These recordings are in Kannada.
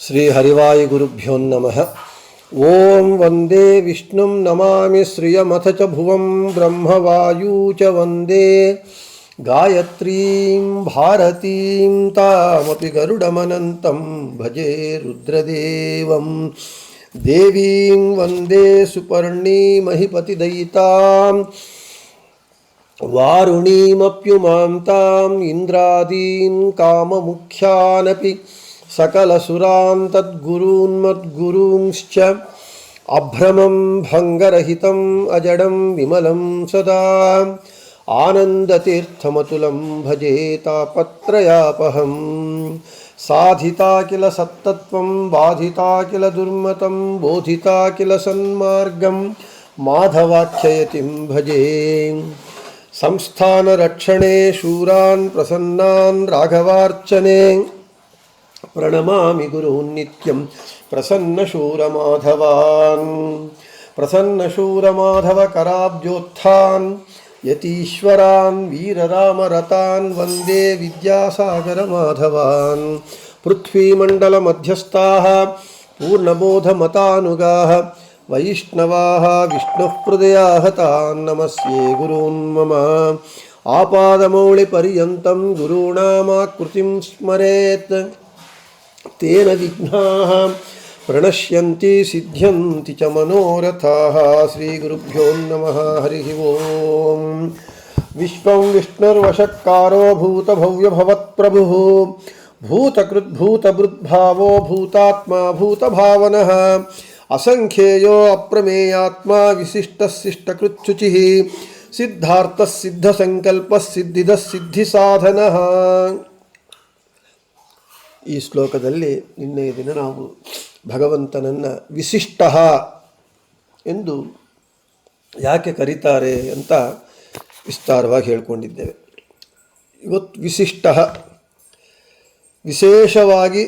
ಶ್ರೀ ಹರಿವಾಯು ಗುರುಭ್ಯೋ ನಮಃ. ಓಂ ವಂದೇ ವಿಷ್ಣುಂ ನಮಾಮಿ ಶ್ರಿಯಮಥ ಚ ಭುವಂ ಬ್ರಹ್ಮವಾಯೂ ಚ ವಂದೇ ಗಾಯತ್ರೀಂ ಭಾರತೀಂ ತಾಮಪಿ ಗರುಡಮನಂತಂ ಭಜೆ ರುದ್ರದೇವಂ ದೇವೀಂ ವಂದೇ ಸುಪರ್ಣೀಮಹಿಪತಿದಯಿತಾಂ ವಾರುಣೀಮಪ್ಯುಮಾಂ ತಾಂ ಇಂದ್ರಾದೀನ್ ಕಾಮಮುಖ್ಯಾನಪಿ ಸಕಲಸುರಾನ್ ತದ್ಗುರೂನ್ಮದ್ಗುರೂಂಶ್ಚ ಅಭ್ರಮಂ ಭಂಗರಹಿತಂ ಅಜಡಂ ವಿಮಲಂ ಸದಾ ಆನಂದತೀರ್ಥಮತುಲಂ ಭಜೆ ತಾಪತ್ರಯಾಪಹಂ. ಸಾಧಿತಾ ಕಿಲ ಸತ್ತತ್ವಂ ಬಾಧಿತಾ ಕಿಲ ದುರ್ಮತಂ ಬೋಧಿತಾ ಕಿಲ ಸನ್ಮಾರ್ಗಂ ಮಾಧವಾಖ್ಯಯತಿಂ ಭಜೆ. ಸಂಸ್ಥಾನರಕ್ಷಣೆ ಶೂರಾನ್ ಪ್ರಸನ್ನಾನ್ ರಾಘವಾರ್ಚನೆ ಪ್ರಣಮಾಮಿ ಗುರೂನ್ ನಿತ್ಯಂ ಪ್ರಸನ್ನಶೂರಮಾಧವಾನ್. ಪ್ರಸನ್ನಶೂರಮಾಧವಕರಾಬ್ಜೋತ್ಥಾನ್ ಯತೀಶ್ವರಾನ್ ವೀರರಾಮರತಾನ್ ವಂದೇ ವಿದ್ಯಾಸಾಗರಮಾಧವಾನ್. ಪೃಥ್ವೀಮಂಡಲಮಧ್ಯಸ್ಥಾಃ ಪೂರ್ಣಬೋಧಮತಾನುಗಾಃ ವೈಷ್ಣವಾಃ ವಿಷ್ಣುಹೃದಯಾಃ ತಾನ್ ನಮಸ್ಯೆ ಗುರೂನ್ ಮಮ. ಆಪಾದಮೌಳಿಪರ್ಯಂತಂ ಗುರುಣಾಮಾಕೃತಿಂ ಸ್ಮರೇತ್ ತೇನ ವಿಘ್ನಾಃ ಪ್ರಣಶ್ಯಂತಿ ಸಿದ್ಧ್ಯಂತಿ ಚ ಮನೋರಥಾಃ. ಶ್ರೀ ಗುರುಭ್ಯೋ ನಮಃ. ಹರಿ ಓಂ. ವಿಶ್ವಂ ವಿಷ್ಣುರ್ವಶಕ್ಕಾರೋ ಭೂತಭವ್ಯಭವತ್ಪ್ರಭುಃ ಭೂತಕೃದ್ಭೂತಭೃದ್ಭಾವೋ ಭೂತಾತ್ಮಾ ಭೂತಭಾವನಃ ಅಸಂಖ್ಯೇಯೋ ಅಪ್ರಮೇಯಾತ್ಮಾ ವಿಶಿಷ್ಟಶಿಷ್ಟಕೃಚ್ಯುಚಿಃ ಸಿದ್ಧಾರ್ಥಸಿದ್ಧಸಂಕಲ್ಪಸಿದ್ಧಿದಃ ಸಿದ್ಧಿಸಾಧನಃ. ಈ ಶ್ಲೋಕದಲ್ಲಿ ನಿನ್ನೆಯ ದಿನ ನಾವು ಭಗವಂತನನ್ನು ವಿಶಿಷ್ಟ ಎಂದು ಯಾಕೆ ಕರೀತಾರೆ ಅಂತ ವಿಸ್ತಾರವಾಗಿ ಹೇಳಿಕೊಂಡಿದ್ದೇವೆ. ಇವತ್ತು ವಿಶಿಷ್ಟ ವಿಶೇಷವಾಗಿ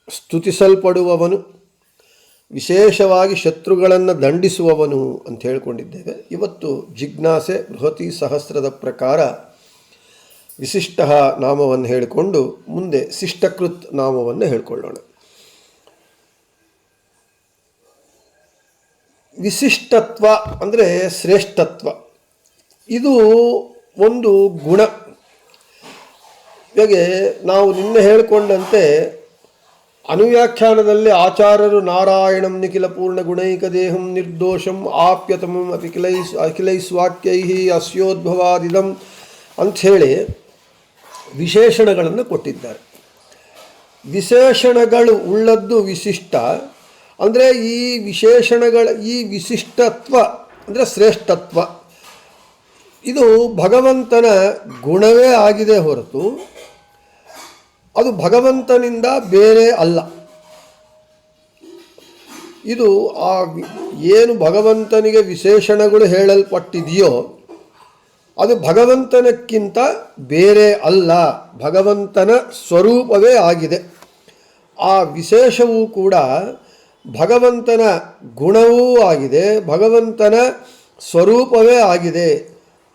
ಸ್ತುತಿಸಲ್ಪಡುವವನು, ವಿಶೇಷವಾಗಿ ಶತ್ರುಗಳನ್ನು ದಂಡಿಸುವವನು ಅಂತ ಹೇಳಿಕೊಂಡಿದ್ದೇವೆ. ಇವತ್ತು ಜಿಜ್ಞಾಸೆ ಬೃಹತಿ ಸಹಸ್ರದ ಪ್ರಕಾರ ವಿಶಿಷ್ಟ ನಾಮವನ್ನು ಹೇಳಿಕೊಂಡು ಮುಂದೆ ಶಿಷ್ಟಕೃತ್ ನಾಮವನ್ನು ಹೇಳಿಕೊಳ್ಳೋಣ. ವಿಶಿಷ್ಟತ್ವ ಅಂದರೆ ಶ್ರೇಷ್ಠತ್ವ. ಇದು ಒಂದು ಗುಣ. ಇವಾಗೆ ನಾವು ನಿನ್ನೆ ಹೇಳಿಕೊಂಡಂತೆ ಅನುವ್ಯಾಖ್ಯಾನದಲ್ಲಿ ಆಚಾರ್ಯರು ನಾರಾಯಣಂ ನಿಖಿಲ ಪೂರ್ಣ ಗುಣೈಕ ದೇಹಂ ನಿರ್ದೋಷಂ ಆಪ್ಯತಮಂ ಅಖಿಲೈಸ್ವಾಕ್ಯೈ ಅಸ್ಯೋದ್ಭವಾದಿದಂ ಅಂಥೇಳಿ ವಿಶೇಷಣಗಳನ್ನು ಕೊಟ್ಟಿದ್ದಾರೆ. ವಿಶೇಷಣಗಳು ಉಳ್ಳದ್ದು ವಿಶಿಷ್ಟ ಅಂದರೆ ಈ ವಿಶೇಷಣಗಳ ಈ ವಿಶಿಷ್ಟತ್ವ ಅಂದರೆ ಶ್ರೇಷ್ಠತ್ವ ಇದು ಭಗವಂತನ ಗುಣವೇ ಆಗಿದೆ ಹೊರತು ಅದು ಭಗವಂತನಿಂದ ಬೇರೆ ಅಲ್ಲ. ಇದು ಏನು ಭಗವಂತನಿಗೆ ವಿಶೇಷಣಗಳು ಹೇಳಲ್ಪಟ್ಟಿದೆಯೋ ಅದು ಭಗವಂತನಕ್ಕಿಂತ ಬೇರೆ ಅಲ್ಲ, ಭಗವಂತನ ಸ್ವರೂಪವೇ ಆಗಿದೆ. ಆ ವಿಶೇಷವೂ ಕೂಡ ಭಗವಂತನ ಗುಣವೂ ಆಗಿದೆ, ಭಗವಂತನ ಸ್ವರೂಪವೇ ಆಗಿದೆ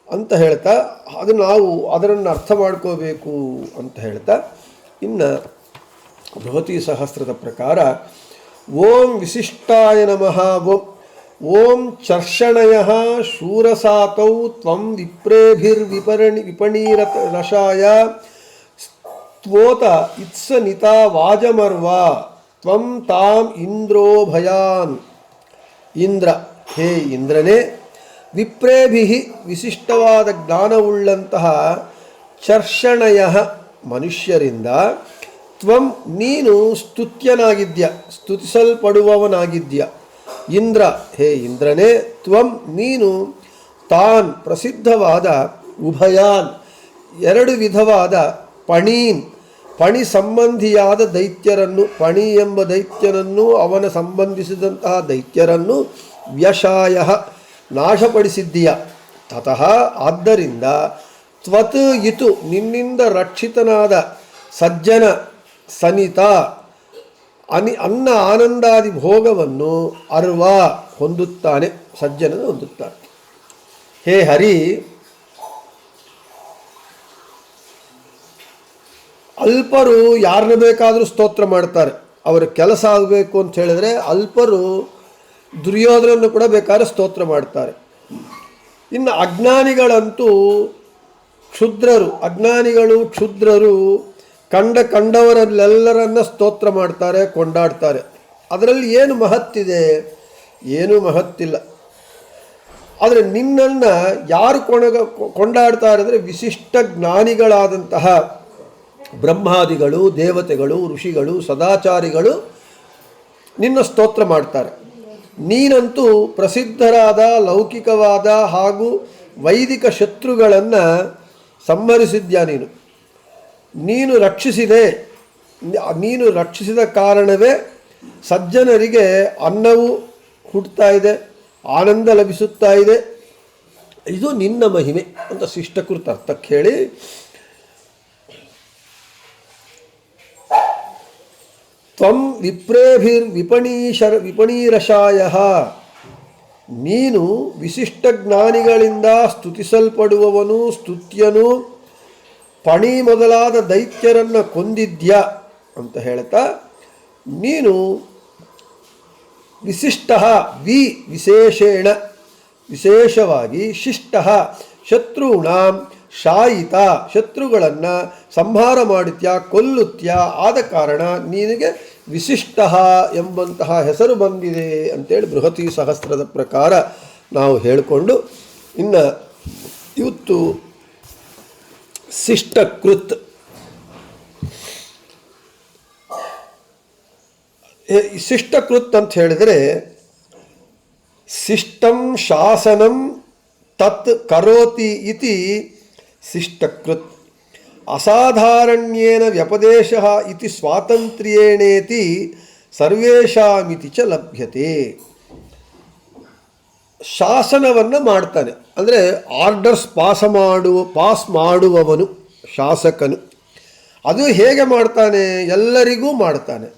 ಅಂತ ಹೇಳ್ತಾ ನಾವು ಅದನ್ನು ಅರ್ಥ ಮಾಡ್ಕೋಬೇಕು ಅಂತ ಹೇಳ್ತಾ ಇನ್ನು ಬೃಹತಿ ಸಹಸ್ರದ ಪ್ರಕಾರ ಓಂ ವಿಶಿಷ್ಟಾಯ ನಮಃ. ಓಂ ಚರ್ಷಣಯಃ ಶೂರಸಾತೌ ತ್ವಂ ವಿಪಣೀರಶಾಯ ಸ್ತೋತ ಇತ್ಸನಿತಾ ವಾಜಮರ್ವ ತ್ವಂ ತಾಂ ಇಂದ್ರೋ ಭಯಾನ್. ಇಂದ್ರ, ಹೇ ಇಂದ್ರನೇ, ವಿಪ್ರೇಭಿಃ ವಿಶಿಷ್ಟವಾದ ಜ್ಞಾನವುಳ್ಳಂತಹ ಚರ್ಷಣಯ ಮನುಷ್ಯರಿಂದ ತ್ವಂ ನೀನು ಸ್ತುತ್ಯನಾಗಿದ್ಯ, ಸ್ತುತಿಸಲ್ಪಡುವವನಾಗಿದ್ಯ. ಇಂದ್ರ, ಹೇ ಇಂದ್ರನೇ, ತ್ವಂ ನೀನು ತಾನ್ ಪ್ರಸಿದ್ಧವಾದ ಉಭಯಾನ್ ಎರಡು ವಿಧವಾದ ಪಣೀನ್ ಪಣಿ ಸಂಬಂಧಿಯಾದ ದೈತ್ಯರನ್ನು, ಪಣಿ ಎಂಬ ದೈತ್ಯನನ್ನು ಅವನ ಸಂಬಂಧಿಸಿದಂತಹ ದೈತ್ಯರನ್ನು ವ್ಯಶಾಯ ನಾಶಪಡಿಸಿದ್ದೀಯ. ತತಃ ಆದ್ದರಿಂದ ತ್ವತ್ ಇತು ನಿನ್ನಿಂದ ರಕ್ಷಿತನಾದ ಸಜ್ಜನ ಸನಿತ ಅನ್ನ ಆನಂದಾದಿ ಭೋಗವನ್ನು ಅರ್ವ ಹೊಂದುತ್ತಾನೆ, ಸಜ್ಜನನು ಹೊಂದುತ್ತಾನೆ. ಹೇ ಹರಿ, ಅಲ್ಪರು ಯಾರನ್ನ ಬೇಕಾದರೂ ಸ್ತೋತ್ರ ಮಾಡ್ತಾರೆ. ಅವರ ಕೆಲಸ ಆಗಬೇಕು ಅಂತ ಹೇಳಿದ್ರೆ ಅಲ್ಪರು ದುರ್ಯೋಧನನ್ನು ಕೂಡ ಬೇಕಾದ್ರೆ ಸ್ತೋತ್ರ ಮಾಡ್ತಾರೆ. ಇನ್ನು ಅಜ್ಞಾನಿಗಳಂತೂ ಕ್ಷುದ್ರರು ಕಂಡವರಲ್ಲೆಲ್ಲರನ್ನ ಸ್ತೋತ್ರ ಮಾಡ್ತಾರೆ, ಕೊಂಡಾಡ್ತಾರೆ. ಅದರಲ್ಲಿ ಏನು ಮಹತ್ತಿದೆ? ಏನೂ ಮಹತ್ತಿಲ್ಲ. ಆದರೆ ನಿನ್ನನ್ನು ಯಾರು ಕೊಂಡಾಡ್ತಾರೆ ಅಂದರೆ ವಿಶಿಷ್ಟ ಜ್ಞಾನಿಗಳಾದಂತಹ ಬ್ರಹ್ಮಾದಿಗಳು, ದೇವತೆಗಳು, ಋಷಿಗಳು, ಸದಾಚಾರಿಗಳು ನಿನ್ನ ಸ್ತೋತ್ರ ಮಾಡ್ತಾರೆ. ನೀನಂತೂ ಪ್ರಸಿದ್ಧರಾದ ಲೌಕಿಕವಾದ ಹಾಗೂ ವೈದಿಕ ಶತ್ರುಗಳನ್ನು ಸಂಹರಿಸಿದ್ಯಾ. ನೀನು ರಕ್ಷಿಸಿದ ಕಾರಣವೇ ಸಜ್ಜನರಿಗೆ ಅನ್ನವು ಹುಟ್ಟುತ್ತಾ ಇದೆ, ಆನಂದ ಲಭಿಸುತ್ತಾ ಇದೆ. ಇದು ನಿನ್ನ ಮಹಿಮೆ ಅಂತ ಶಿಷ್ಟಕೃತ ಅರ್ಥಕ್ಕೆ ಹೇಳಿ, ತ್ವಂ ವಿಪಣೀರಶಾಯ, ನೀನು ವಿಶಿಷ್ಟ ಜ್ಞಾನಿಗಳಿಂದ ಸ್ತುತಿಸಲ್ಪಡುವವನು, ಸ್ತುತ್ಯನು, ಪಣಿ ಮೊದಲಾದ ದೈತ್ಯರನ್ನು ಕೊಂದಿದ್ಯಾ ಅಂತ ಹೇಳ್ತಾ, ನೀನು ವಿಶಿಷ್ಟ ವಿಶೇಷವಾಗಿ ಶಿಷ್ಟ ಶತ್ರುಣಾಂ ಶಾಯಿತ, ಶತ್ರುಗಳನ್ನು ಸಂಹಾರ ಮಾಡುತ್ತ್ಯಾ, ಕೊಲ್ಲುತ್ತ್ಯಾ, ಆದ ಕಾರಣ ನಿನಗೆ ವಿಶಿಷ್ಟ ಎಂಬಂತಹ ಹೆಸರು ಬಂದಿದೆ ಅಂತೇಳಿ ಬೃಹತಿ ಸಹಸ್ರದ ಪ್ರಕಾರ ನಾವು ಹೇಳಿಕೊಂಡು, ಇನ್ನು ಇವತ್ತು ಶಿಷ್ಟಕೃತ್ ಅಂತ ಹೇಳಿದರೆ, ಶಿಷ್ಟಂ ಶಾಸನಂ ತತ್ ಕರೋತಿ ಇತಿ ಶಿಷ್ಟಕೃತ್, ಅಸಾಧಾರಣ್ಯೇನ ವ್ಯಪದೇಶ ಇತಿ ಸ್ವಾತಂತ್ರ್ಯೇಣೇತಿ ಸರ್ವೇಷಾಮಿತಿ ಚ ಲಭ್ಯತೆ. ಶಾಸನವನ್ನು ಮಾಡ್ತಾನೆ ಅಂದರೆ ಆರ್ಡರ್ಸ್ ಪಾಸ್ ಮಾಡುವವನು ಶಾಸಕನು. ಅದು ಹೇಗೆ ಮಾಡ್ತಾನೆ? ಎಲ್ಲರಿಗೂ ಮಾಡ್ತಾನೆ.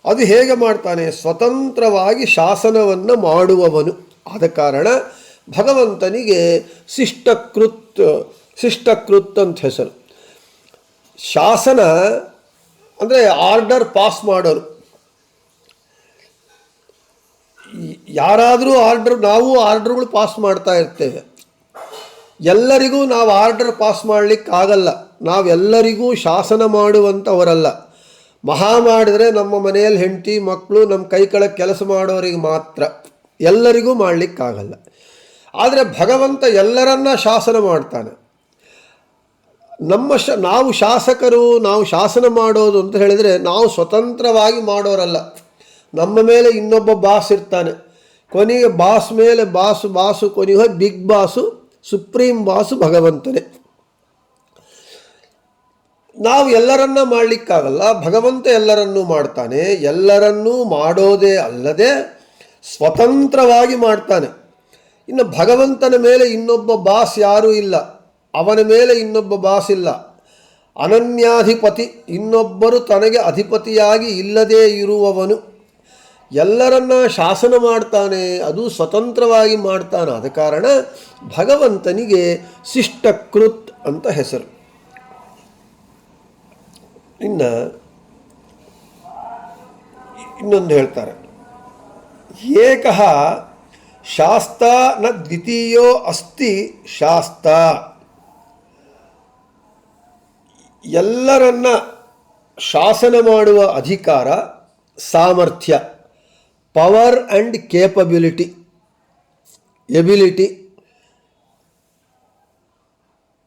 ಅದು ಹೇಗೆ ಮಾಡ್ತಾನೆ? ಸ್ವತಂತ್ರವಾಗಿ ಶಾಸನವನ್ನು ಮಾಡುವವನು. ಆದ ಕಾರಣ ಭಗವಂತನಿಗೆ ಶಿಷ್ಟಕೃತ್ ಅಂತ ಹೆಸರು. ಶಾಸನ ಅಂದರೆ ಆರ್ಡರ್ ಪಾಸ್ ಮಾಡೋರು. ಯಾರಾದರೂ ನಾವು ಆರ್ಡರ್ಗಳು ಪಾಸ್ ಮಾಡ್ತಾ ಇರ್ತೇವೆ. ಎಲ್ಲರಿಗೂ ನಾವು ಆರ್ಡರ್ ಪಾಸ್ ಮಾಡಲಿಕ್ಕಾಗಲ್ಲ. ನಾವೆಲ್ಲರಿಗೂ ಶಾಸನ ಮಾಡುವಂಥವರಲ್ಲ. ಮಹಾ ಮಾಡಿದರೆ ನಮ್ಮ ಮನೆಯಲ್ಲಿ ಹೆಂಡತಿ ಮಕ್ಕಳು, ನಮ್ಮ ಕೈ ಕೆಳಗೆ ಕೆಲಸ ಮಾಡೋರಿಗೆ ಮಾತ್ರ, ಎಲ್ಲರಿಗೂ ಮಾಡಲಿಕ್ಕಾಗಲ್ಲ. ಆದರೆ ಭಗವಂತ ಎಲ್ಲರನ್ನ ಶಾಸನ ಮಾಡ್ತಾನೆ. ನಾವು ಶಾಸಕರು, ನಾವು ಶಾಸನ ಮಾಡೋದು ಅಂತ ಹೇಳಿದರೆ ನಾವು ಸ್ವತಂತ್ರವಾಗಿ ಮಾಡೋರಲ್ಲ. ನಮ್ಮ ಮೇಲೆ ಇನ್ನೊಬ್ಬ ಬಾಸ್ ಇರ್ತಾನೆ. ಕೊನೆಗೆ ಬಾಸ್ ಮೇಲೆ ಬಾಸು ಕೊನೆಗೆ ಬಿಗ್ ಬಾಸು, ಸುಪ್ರೀಂ ಬಾಸು ಭಗವಂತನೇ. ನಾವು ಎಲ್ಲರನ್ನ ಮಾಡಲಿಕ್ಕಾಗಲ್ಲ, ಭಗವಂತ ಎಲ್ಲರನ್ನೂ ಮಾಡ್ತಾನೆ. ಎಲ್ಲರನ್ನೂ ಮಾಡೋದೇ ಅಲ್ಲದೆ ಸ್ವತಂತ್ರವಾಗಿ ಮಾಡ್ತಾನೆ. ಇನ್ನು ಭಗವಂತನ ಮೇಲೆ ಇನ್ನೊಬ್ಬ ಬಾಸ್ ಯಾರೂ ಇಲ್ಲ, ಅವನ ಮೇಲೆ ಇನ್ನೊಬ್ಬ ಬಾಸ್ ಇಲ್ಲ. ಅನನ್ಯಾಧಿಪತಿ, ಇನ್ನೊಬ್ಬರು ತನಗೆ ಅಧಿಪತಿಯಾಗಿ ಇಲ್ಲದೇ ಇರುವವನು. ಎಲ್ಲರನ್ನ ಶಾಸನ ಮಾಡ್ತಾನೆ, ಅದು ಸ್ವತಂತ್ರವಾಗಿ ಮಾಡ್ತಾನೆ. ಆದ ಕಾರಣ ಭಗವಂತನಿಗೆ ಶಿಷ್ಟಕೃತ್ ಅಂತ ಹೆಸರು. ಇನ್ನೊಂದು ಹೇಳ್ತಾರೆ, ಏಕಃ ಶಾಸ್ತ ನ ದ್ವಿತೀಯೋ ಅಸ್ತಿ ಶಾಸ್ತ. ಎಲ್ಲರನ್ನ ಶಾಸನ ಮಾಡುವ ಅಧಿಕಾರ, ಸಾಮರ್ಥ್ಯ, ಪವರ್ ಆ್ಯಂಡ್ ಕೇಪಬಿಲಿಟಿ, ಎಬಿಲಿಟಿ,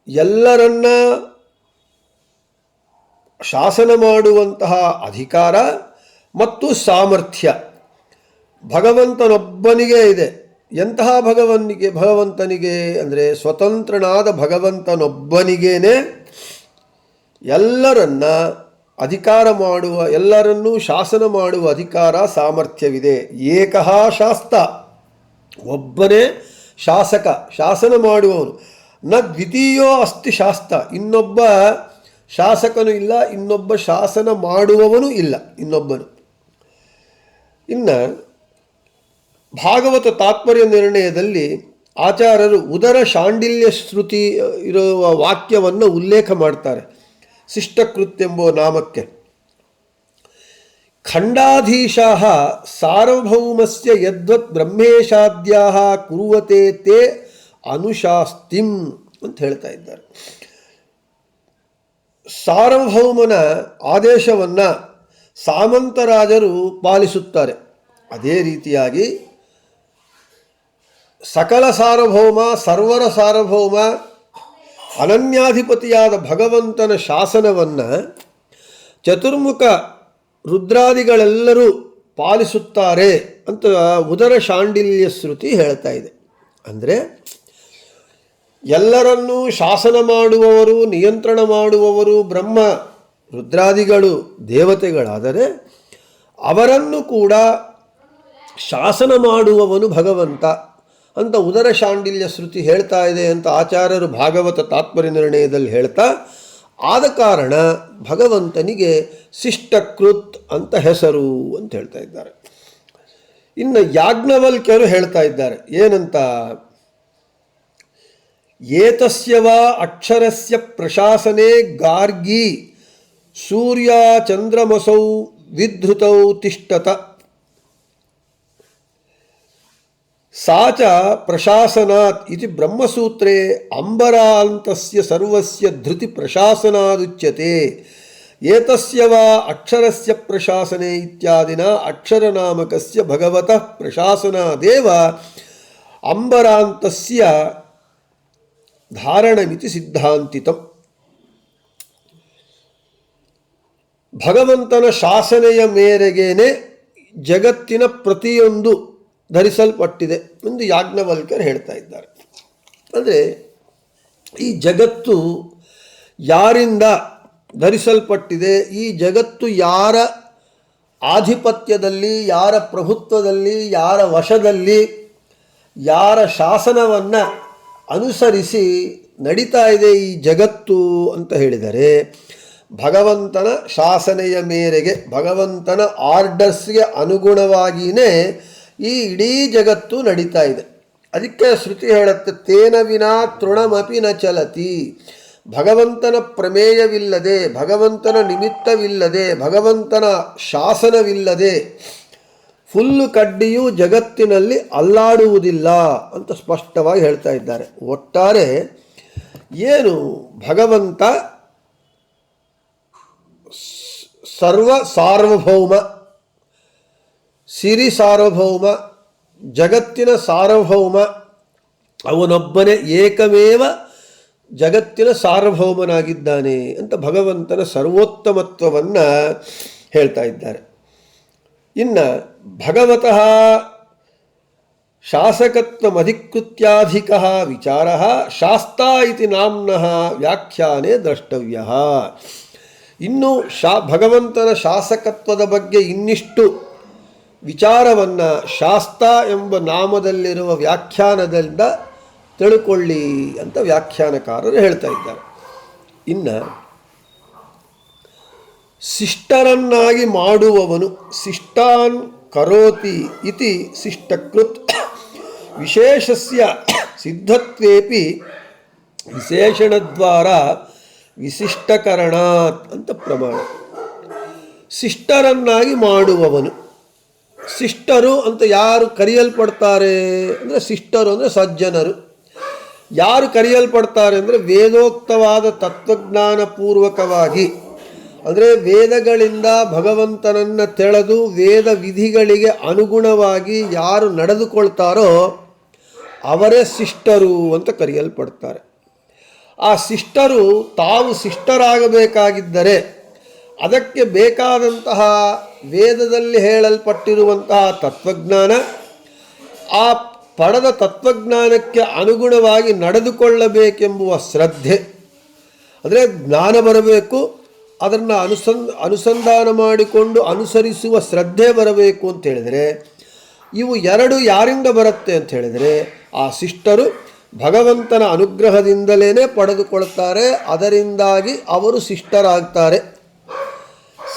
ಎಲ್ಲರನ್ನ ಶಾಸನ ಮಾಡುವಂತಹ ಅಧಿಕಾರ ಮತ್ತು ಸಾಮರ್ಥ್ಯ ಭಗವಂತನೊಬ್ಬನಿಗೆ ಇದೆ. ಎಂತಹ ಭಗವಂತನಿಗೆ ಅಂದರೆ ಸ್ವತಂತ್ರನಾದ ಭಗವಂತನೊಬ್ಬನಿಗೇನೆ ಎಲ್ಲರನ್ನ ಅಧಿಕಾರ ಮಾಡುವ, ಎಲ್ಲರನ್ನೂ ಶಾಸನ ಮಾಡುವ ಅಧಿಕಾರ, ಸಾಮರ್ಥ್ಯವಿದೆ. ಏಕಃ ಶಾಸ್ತ, ಒಬ್ಬನೇ ಶಾಸಕ, ಶಾಸನ ಮಾಡುವವನು. ನ ದ್ವಿತೀಯೋ ಅಸ್ತಿ ಶಾಸ್ತ, ಇನ್ನೊಬ್ಬ ಶಾಸಕನು ಇಲ್ಲ, ಇನ್ನೊಬ್ಬ ಶಾಸನ ಮಾಡುವವನು ಇಲ್ಲ, ಇನ್ನೊಬ್ಬನು. ಇನ್ನು ಭಾಗವತ ತಾತ್ಪರ್ಯ ನಿರ್ಣಯದಲ್ಲಿ ಆಚಾರ್ಯರು ಉದರ ಶಾಂಡಿಲ್ಯ ಶ್ರುತಿ ಇರುವ ವಾಕ್ಯವನ್ನು ಉಲ್ಲೇಖ ಮಾಡ್ತಾರೆ ಶಿಷ್ಟಕೃತ್ ಎಂಬ ನಾಮಕ್ಕೆ. ಖಂಡಾಧೀಶಾಃ ಸಾರ್ವಭೌಮಸ್ಯ ಯದ್ವತ್ ಬ್ರಹ್ಮೇಶಾದ್ಯಾಃ ಕುರುವತೆ ತೇ ಅನುಶಾಸ್ತಿಂ ಅಂತ ಹೇಳ್ತಾ ಇದ್ದಾರೆ. ಸಾರ್ವಭೌಮನ ಆದೇಶವನ್ನು ಸಾಮಂತರಾಜರು ಪಾಲಿಸುತ್ತಾರೆ. ಅದೇ ರೀತಿಯಾಗಿ ಸಕಲ ಸಾರ್ವಭೌಮ, ಸರ್ವರ ಸಾರ್ವಭೌಮ, ಅನನ್ಯಾಧಿಪತಿಯಾದ ಭಗವಂತನ ಶಾಸನವನ್ನು ಚತುರ್ಮುಖ ರುದ್ರಾದಿಗಳೆಲ್ಲರೂ ಪಾಲಿಸುತ್ತಾರೆ ಅಂತ ಉದರ ಶಾಂಡಿಲ್ಯ ಶ್ರುತಿ ಹೇಳ್ತಾ ಇದೆ. ಅಂದರೆ ಎಲ್ಲರನ್ನೂ ಶಾಸನ ಮಾಡುವವರು, ನಿಯಂತ್ರಣ ಮಾಡುವವರು ಬ್ರಹ್ಮ ರುದ್ರಾದಿಗಳು ದೇವತೆಗಳಾದರೆ ಅವರನ್ನು ಕೂಡ ಶಾಸನ ಮಾಡುವವನು ಭಗವಂತ ಅಂತ ಉದರ ಶಾಂಡಿಲ್ಯ ಶ್ರುತಿ ಹೇಳ್ತಾ ಇದೆ ಅಂತ ಆಚಾರ್ಯರು ಭಾಗವತ ತಾತ್ಪರ್ಯ ನಿರ್ಣಯದಲ್ಲಿ ಹೇಳ್ತಾ, ಆದ ಕಾರಣ ಭಗವಂತನಿಗೆ ಶಿಷ್ಟಕೃತ್ ಅಂತ ಹೆಸರು ಅಂತ ಹೇಳ್ತಾ ಇದ್ದಾರೆ. ಇನ್ನು ಯಾಜ್ಞವಲ್ಕ್ಯರು ಹೇಳ್ತಾ ಇದ್ದಾರೆ ಏನಂತ, ಏತಸ್ಯ ವಾ ಅಕ್ಷರಸ್ಯ ಪ್ರಶಾಸನೆ ಗಾರ್ಗಿ ಸೂರ್ಯ ಚಂದ್ರಮಸೌ ವಿಧೃತೌ ತಿಷ್ಠತ ಸಾ ಚ ಪ್ರಶಾಸನಾತ್ ಇತಿ ಬ್ರಹ್ಮಸೂತ್ರೇ ಅಂಬರಾಂತಸ್ಯ ಸರ್ವಸ್ಯ ಧೃತಿ ಪ್ರಶಾಸನಾದುಚ್ಯತೆ. ಏತಸ್ಯ ವಾ ಅಕ್ಷರಸ್ಯ ಪ್ರಶಾಸನೆ ಇತ್ಯಾದಿನ ಅಕ್ಷರನಾಮಕಸ್ಯ ಭಗವತಃ ಪ್ರಶಾಸನಾದೇವ ಅಂಬರಾಂತಸ್ಯ ಧಾರಣಮಿತಿ ಸಿದ್ಧಾಂತಿತಂ. ಭಗವಂತನ ಶಾಸನೆಯ ಮೇರೆಗೇನೆ ಜಗತ್ತಿನ ಪ್ರತಿಯೊಂದು ಧರಿಸಲ್ಪಟ್ಟಿದೆ ಎಂದು ಯಾಜ್ಞವಲ್ಕ್ಯರು ಹೇಳ್ತಾ ಇದ್ದಾರೆ. ಅಂದರೆ ಈ ಜಗತ್ತು ಯಾರಿಂದ ಧರಿಸಲ್ಪಟ್ಟಿದೆ, ಈ ಜಗತ್ತು ಯಾರ ಆಧಿಪತ್ಯದಲ್ಲಿ, ಯಾರ ಪ್ರಭುತ್ವದಲ್ಲಿ, ಯಾರ ವಶದಲ್ಲಿ, ಯಾರ ಶಾಸನವನ್ನು ಅನುಸರಿಸಿ ನಡೀತಾ ಇದೆ ಈ ಜಗತ್ತು ಅಂತ ಹೇಳಿದರೆ, ಭಗವಂತನ ಶಾಸನೆಯ ಮೇರೆಗೆ, ಭಗವಂತನ ಆರ್ಡರ್ಸ್ಗೆ ಅನುಗುಣವಾಗಿಯೇ ಈ ಇಡೀ ಜಗತ್ತು ನಡೀತಾ ಇದೆ. ಅದಕ್ಕೆ ಶ್ರುತಿ ಹೇಳುತ್ತೆ, ತೇನ ವಿನಾ ತೃಣಮಪಿ ನ ಚಲತಿ. ಭಗವಂತನ ಪ್ರಮೇಯವಿಲ್ಲದೆ, ಭಗವಂತನ ನಿಮಿತ್ತವಿಲ್ಲದೆ, ಭಗವಂತನ ಶಾಸನವಿಲ್ಲದೆ ಫುಲ್ಲು ಕಡ್ಡಿಯು ಜಗತ್ತಿನಲ್ಲಿ ಅಲ್ಲಾಡುವುದಿಲ್ಲ ಅಂತ ಸ್ಪಷ್ಟವಾಗಿ ಹೇಳ್ತಾ ಇದ್ದಾರೆ. ಒಟ್ಟಾರೆ ಏನು ಭಗವಂತ ಸರ್ವ ಸಾರ್ವಭೌಮ, ಸಿರಿ ಸಾರ್ವಭೌಮ, ಜಗತ್ತಿನ ಸಾರ್ವಭೌಮ, ಅವನೊಬ್ಬನೇ ಏಕಮೇವ ಜಗತ್ತಿನ ಸಾರ್ವಭೌಮನಾಗಿದ್ದಾನೆ ಅಂತ ಭಗವಂತನ ಸರ್ವೋತ್ತಮತ್ವವನ್ನು ಹೇಳ್ತಾ ಇದ್ದಾರೆ. ಇನ್ನು ಭಗವತಃ ಶಾಸಕತ್ವಮಧಿಕೃತ್ಯಾಧಿಕ ವಿಚಾರ ಶಾಸ್ತಾ ಇತಿ ನಾಮ್ನಃ ವ್ಯಾಖ್ಯಾನೆ ದ್ರಷ್ಟವ್ಯ. ಇನ್ನು ಭಗವಂತನ ಶಾಸಕತ್ವದ ಬಗ್ಗೆ ಇನ್ನಿಷ್ಟು ವಿಚಾರವನ್ನು ಶಾಸ್ತಾ ಎಂಬ ನಾಮದಲ್ಲಿರುವ ವ್ಯಾಖ್ಯಾನದಿಂದ ತಿಳ್ಕೊಳ್ಳಿ ಅಂತ ವ್ಯಾಖ್ಯಾನಕಾರರು ಹೇಳ್ತಾ ಇದ್ದಾರೆ. ಇನ್ನು ಶಿಷ್ಟರನ್ನಾಗಿ ಮಾಡುವವನು, ಶಿಷ್ಟಾನ್ ಕರೋತಿ ಇತಿ ಶಿಷ್ಟಕೃತ್ ವಿಶೇಷಸ್ಯ ಸಿದ್ಧತ್ವೇಪಿ ವಿಶೇಷಣದ್ವಾರ ವಿಶಿಷ್ಟಕರಣಾತ್ ಅಂತ ಪ್ರಮಾಣ. ಶಿಷ್ಟರನ್ನಾಗಿ ಮಾಡುವವನು, ಶಿಷ್ಟರು ಅಂತ ಯಾರು ಕರೆಯಲ್ಪಡ್ತಾರೆ ಅಂದರೆ, ಶಿಷ್ಟರು ಅಂದರೆ ಸಜ್ಜನರು. ಯಾರು ಕರೆಯಲ್ಪಡ್ತಾರೆ ಅಂದರೆ ವೇದೋಕ್ತವಾದ ತತ್ವಜ್ಞಾನ ಪೂರ್ವಕವಾಗಿ, ಅಂದರೆ ವೇದಗಳಿಂದ ಭಗವಂತನನ್ನು ತೆಳೆದು ವೇದ ವಿಧಿಗಳಿಗೆ ಅನುಗುಣವಾಗಿ ಯಾರು ನಡೆದುಕೊಳ್ತಾರೋ ಅವರೇ ಶಿಷ್ಟರು ಅಂತ ಕರೆಯಲ್ಪಡ್ತಾರೆ. ಆ ಶಿಷ್ಟರು ತಾವು ಶಿಷ್ಟರಾಗಬೇಕಾಗಿದ್ದರೆ ಅದಕ್ಕೆ ಬೇಕಾದಂತಹ ವೇದದಲ್ಲಿ ಹೇಳಲ್ಪಟ್ಟಿರುವಂತಹ ತತ್ವಜ್ಞಾನ, ಆ ಪಡೆದ ತತ್ವಜ್ಞಾನಕ್ಕೆ ಅನುಗುಣವಾಗಿ ನಡೆದುಕೊಳ್ಳಬೇಕೆಂಬುವ ಶ್ರದ್ಧೆ, ಅಂದರೆ ಜ್ಞಾನ ಬರಬೇಕು, ಅದನ್ನು ಅನುಸಂಧಾನ ಮಾಡಿಕೊಂಡು ಅನುಸರಿಸುವ ಶ್ರದ್ಧೆ ಬರಬೇಕು ಅಂತ ಹೇಳಿದರೆ, ಇವು ಎರಡು ಯಾರಿಂದ ಬರುತ್ತೆ ಅಂತ ಹೇಳಿದರೆ ಆ ಶಿಷ್ಟರು ಭಗವಂತನ ಅನುಗ್ರಹದಿಂದಲೇ ಪಡೆದುಕೊಳ್ತಾರೆ. ಅದರಿಂದಾಗಿ ಅವರು ಶಿಷ್ಟರಾಗ್ತಾರೆ.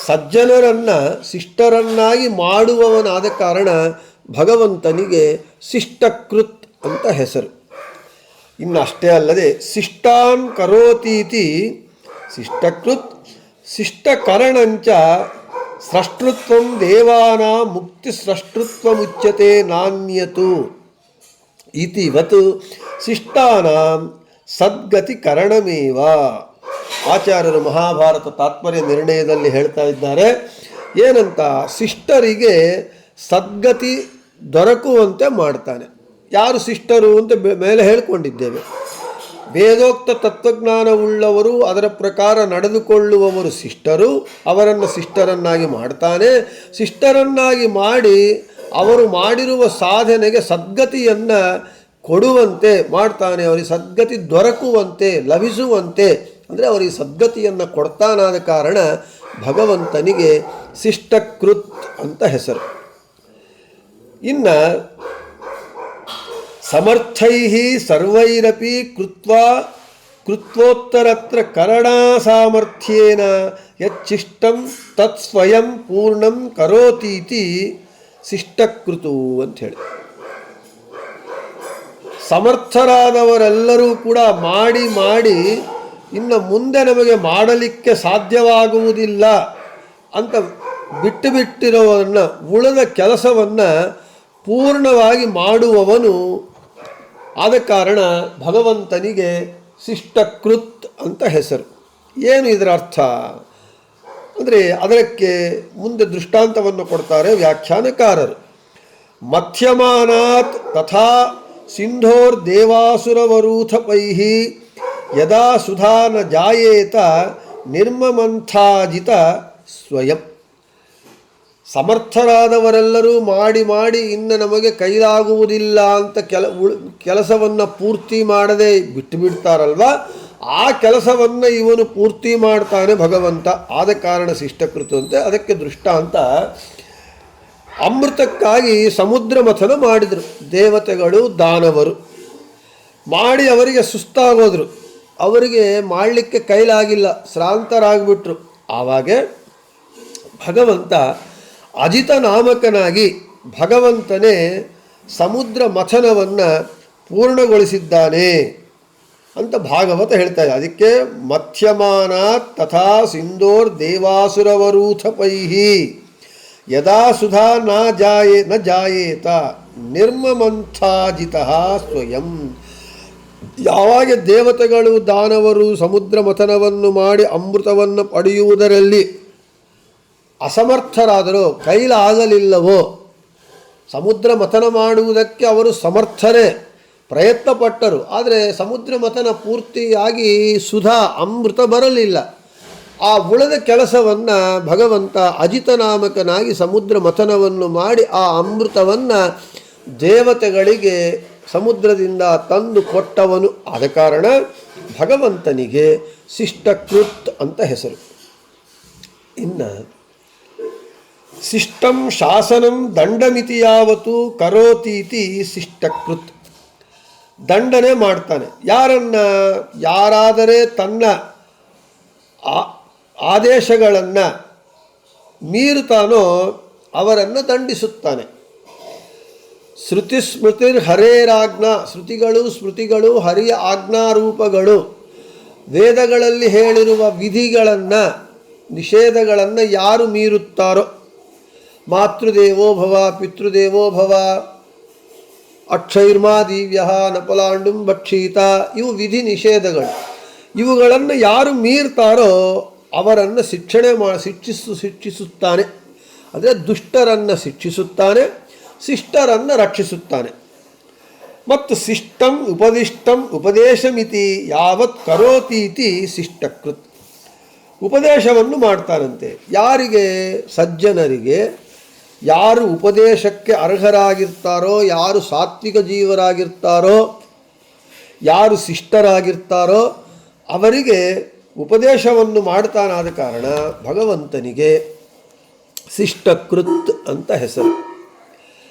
ಸಜ್ಜನರನ್ನು ಶಿಷ್ಟರನ್ನಾಗಿ ಮಾಡುವವನಾದ ಕಾರಣ ಭಗವಂತನಿಗೆ ಶಿಷ್ಟಕೃತ್ ಅಂತ ಹೆಸರು. ಇನ್ನು ಅಷ್ಟೇ ಅಲ್ಲದೆ ಶಿಷ್ಟಾನ್ ಕರೋತೀತಿ ಶಿಷ್ಟಕೃತ್ ಶಿಷ್ಟಕರಣಂಚ ಸ್ರಷ್ಟೃತ್ವಂ ದೇವಾನಾಂ ಮುಕ್ತಿ ಸ್ರಷ್ಟೃತ್ವಮುಚ್ಯತೆ ನಾನ್ಯತು ಇತಿವತ್ ಶಿಷ್ಟಾನಾಂ ಸದ್ಗತಿ ಕರಣಮೇವ. ಆಚಾರ್ಯರು ಮಹಾಭಾರತ ತಾತ್ಪರ್ಯ ನಿರ್ಣಯದಲ್ಲಿ ಹೇಳ್ತಾ ಇದ್ದಾರೆ ಏನಂತ, ಶಿಷ್ಟರಿಗೆ ಸದ್ಗತಿ ದೊರಕುವಂತೆ ಮಾಡ್ತಾನೆ. ಯಾರು ಶಿಷ್ಟರು ಅಂತ ಮೇಲೆ ಹೇಳ್ಕೊಂಡಿದ್ದೇವೆ. ವೇದೋಕ್ತ ತತ್ವಜ್ಞಾನವುಳ್ಳವರು, ಅದರ ಪ್ರಕಾರ ನಡೆದುಕೊಳ್ಳುವವರು ಶಿಷ್ಟರು. ಅವರನ್ನು ಶಿಷ್ಟರನ್ನಾಗಿ ಮಾಡ್ತಾನೆ. ಶಿಷ್ಟರನ್ನಾಗಿ ಮಾಡಿ ಅವರು ಮಾಡಿರುವ ಸಾಧನೆಗೆ ಸದ್ಗತಿಯನ್ನು ಕೊಡುವಂತೆ ಮಾಡ್ತಾನೆ. ಅವರಿಗೆ ಸದ್ಗತಿ ದೊರಕುವಂತೆ, ಲಭಿಸುವಂತೆ, ಅಂದರೆ ಅವರಿಗೆ ಸದ್ಗತಿಯನ್ನು ಕೊಡ್ತಾನಾದ ಕಾರಣ ಭಗವಂತನಿಗೆ ಶಿಷ್ಟಕೃತ್ ಅಂತ ಹೆಸರು. ಇನ್ನು ಸಮರ್ಥೈ ಸರ್ವೈರಪಿ ಕೃತ್ವೋತ್ತರತ್ರ ಕರಣಾ ಸಾಮರ್ಥ್ಯೇನ ಯಚ್ಚಿಷ್ಟಂ ತತ್ ಸ್ವಯಂ ಪೂರ್ಣಂ ಕರೋತೀತಿ ಶಿಷ್ಟಕೃತು ಅಂಥೇಳಿ. ಸಮರ್ಥರಾದವರೆಲ್ಲರೂ ಕೂಡ ಮಾಡಿ ಮಾಡಿ ಇನ್ನು ಮುಂದೆ ನಮಗೆ ಮಾಡಲಿಕ್ಕೆ ಸಾಧ್ಯವಾಗುವುದಿಲ್ಲ ಅಂತ ಬಿಟ್ಟಿರೋವನ್ನು, ಉಳಿದ ಕೆಲಸವನ್ನು ಪೂರ್ಣವಾಗಿ ಮಾಡುವವನು. ಆದ ಕಾರಣ ಭಗವಂತನಿಗೆ ಶಿಷ್ಟಕೃತ್ ಅಂತ ಹೆಸರು. ಏನು ಇದರ ಅರ್ಥ ಅಂದರೆ ಅದಕ್ಕೆ ಮುಂದೆ ದೃಷ್ಟಾಂತವನ್ನು ಕೊಡ್ತಾರೆ ವ್ಯಾಖ್ಯಾನಕಾರರು. ಮಧ್ಯಮಾನಾತ್ ತಥಾ ಸಿಂಧೋರ್ ದೇವಾಸುರವರೂಥಪೈಃ ಯದಾ ಸುಧಾ ನ ಜಾಯೇತ ನಿರ್ಮಮಂಥಾಜಿತ ಸ್ವಯಂ. ಸಮರ್ಥರಾದವರೆಲ್ಲರೂ ಮಾಡಿ ಮಾಡಿ ಇನ್ನು ನಮಗೆ ಕೈಲಾಗುವುದಿಲ್ಲ ಅಂತ ಕೆಲಸವನ್ನು ಪೂರ್ತಿ ಮಾಡದೆ ಬಿಟ್ಟು ಬಿಡ್ತಾರಲ್ವ, ಆ ಕೆಲಸವನ್ನು ಇವನು ಪೂರ್ತಿ ಮಾಡ್ತಾನೆ ಭಗವಂತ. ಆದ ಕಾರಣ ಶಿಷ್ಟಕೃತು ಅಂತ. ಅದಕ್ಕೆ ದೃಷ್ಟಾಂತ, ಅಮೃತಕ್ಕಾಗಿ ಸಮುದ್ರ ಮಥನ ಮಾಡಿದರು ದೇವತೆಗಳು ದಾನವರು. ಮಾಡಿ ಅವರಿಗೆ ಸುಸ್ತಾಗೋದ್ರು, ಅವರಿಗೆ ಮಾಡಲಿಕ್ಕೆ ಕೈಲಾಗಿಲ್ಲ, ಶ್ರಾಂತರಾಗ್ಬಿಟ್ರು. ಆವಾಗ ಭಗವಂತ ಅಜಿತ ನಾಮಕನಾಗಿ ಭಗವಂತನೇ ಸಮುದ್ರ ಮಥನವನ್ನು ಪೂರ್ಣಗೊಳಿಸಿದ್ದಾನೆ ಅಂತ ಭಾಗವತ ಹೇಳ್ತಾ ಇದೆ. ಅದಕ್ಕೆ ಮಧ್ಯಮಾನಾತ್ ತಥಾ ಸಿಂಧೋರ್ ದೇವಾಸುರವರೂಥಪೈಃ ಯದಾ ಸುಧಾ ನ ಜಾಯೇತ ನಿರ್ಮಮಂಥಾಜಿತಃ ಸ್ವಯಂ. ಯಾವಾಗ ದೇವತೆಗಳು ದಾನವರು ಸಮುದ್ರ ಮಥನವನ್ನು ಮಾಡಿ ಅಮೃತವನ್ನು ಪಡೆಯುವುದರಲ್ಲಿ ಅಸಮರ್ಥರಾದರೂ, ಕೈಲಾಗಲಿಲ್ಲವೋ, ಸಮುದ್ರ ಮಥನ ಮಾಡುವುದಕ್ಕೆ ಅವರು ಸಮರ್ಥರೇ, ಪ್ರಯತ್ನಪಟ್ಟರು. ಆದರೆ ಸಮುದ್ರ ಮಥನ ಪೂರ್ತಿಯಾಗಿ ಸುಧಾ ಅಮೃತ ಬರಲಿಲ್ಲ. ಆ ಉಳಿದ ಕೆಲಸವನ್ನು ಭಗವಂತ ಅಜಿತನಾಮಕನಾಗಿ ಸಮುದ್ರ ಮಥನವನ್ನು ಮಾಡಿ ಆ ಅಮೃತವನ್ನು ದೇವತೆಗಳಿಗೆ ಸಮುದ್ರದಿಂದ ತಂದು ಕೊಟ್ಟವನು. ಆದ ಕಾರಣ ಭಗವಂತನಿಗೆ ಶಿಷ್ಟಕೃತ್ ಅಂತ ಹೆಸರು. ಇನ್ನು ಶಿಷ್ಟಂ ಶಾಸನಂ ದಂಡಮಿತಿ ಯಾವತ್ತು ಕರೋತೀತಿ ಶಿಷ್ಟಕೃತ್. ದಂಡನೆ ಮಾಡ್ತಾನೆ. ಯಾರಾದರೆ ತನ್ನ ಆದೇಶಗಳನ್ನು ಮೀರುತ್ತಾನೋ ಅವರನ್ನು ದಂಡಿಸುತ್ತಾನೆ. ಶ್ರುತಿ ಸ್ಮೃತಿರ್ ಹರೇರಾಜ್ಞಾ. ಶ್ರುತಿಗಳು ಸ್ಮೃತಿಗಳು ಹರಿಯ ಆಜ್ಞಾರೂಪಗಳು. ವೇದಗಳಲ್ಲಿ ಹೇಳಿರುವ ವಿಧಿಗಳನ್ನು, ನಿಷೇಧಗಳನ್ನು ಯಾರು ಮೀರುತ್ತಾರೋ, ಮಾತೃದೇವೋ ಭವ, ಪಿತೃದೇವೋ ಭವ, ಅಕ್ಷೈರ್ಮಾ ದಿವ್ಯ ನಪಲಾಂಡುಂ ಭಕ್ಷೀತ, ಇವು ವಿಧಿ ನಿಷೇಧಗಳು. ಇವುಗಳನ್ನು ಯಾರು ಮೀರ್ತಾರೋ ಅವರನ್ನು ಶಿಕ್ಷಿಸುತ್ತಾನೆ. ಅಂದರೆ ದುಷ್ಟರನ್ನು ಶಿಕ್ಷಿಸುತ್ತಾನೆ, ಶಿಷ್ಟರನ್ನು ರಕ್ಷಿಸುತ್ತಾನೆ. ಮತ್ತು ಶಿಷ್ಟಂ ಉಪದಿಷ್ಟಂ ಉಪದೇಶಮಿತಿ ಯಾವತ್ ಕರೋತೀತಿ ಶಿಷ್ಟಕೃತ್. ಉಪದೇಶವನ್ನು ಮಾಡ್ತಾನಂತೆ. ಯಾರಿಗೆ? ಸಜ್ಜನರಿಗೆ. ಯಾರು ಉಪದೇಶಕ್ಕೆ ಅರ್ಹರಾಗಿರ್ತಾರೋ, ಯಾರು ಸಾತ್ವಿಕ ಜೀವರಾಗಿರ್ತಾರೋ, ಯಾರು ಶಿಷ್ಟರಾಗಿರ್ತಾರೋ ಅವರಿಗೆ ಉಪದೇಶವನ್ನು ಮಾಡ್ತಾನಾದ ಕಾರಣ ಭಗವಂತನಿಗೆ ಶಿಷ್ಟಕೃತ್ ಅಂತ ಹೆಸರು.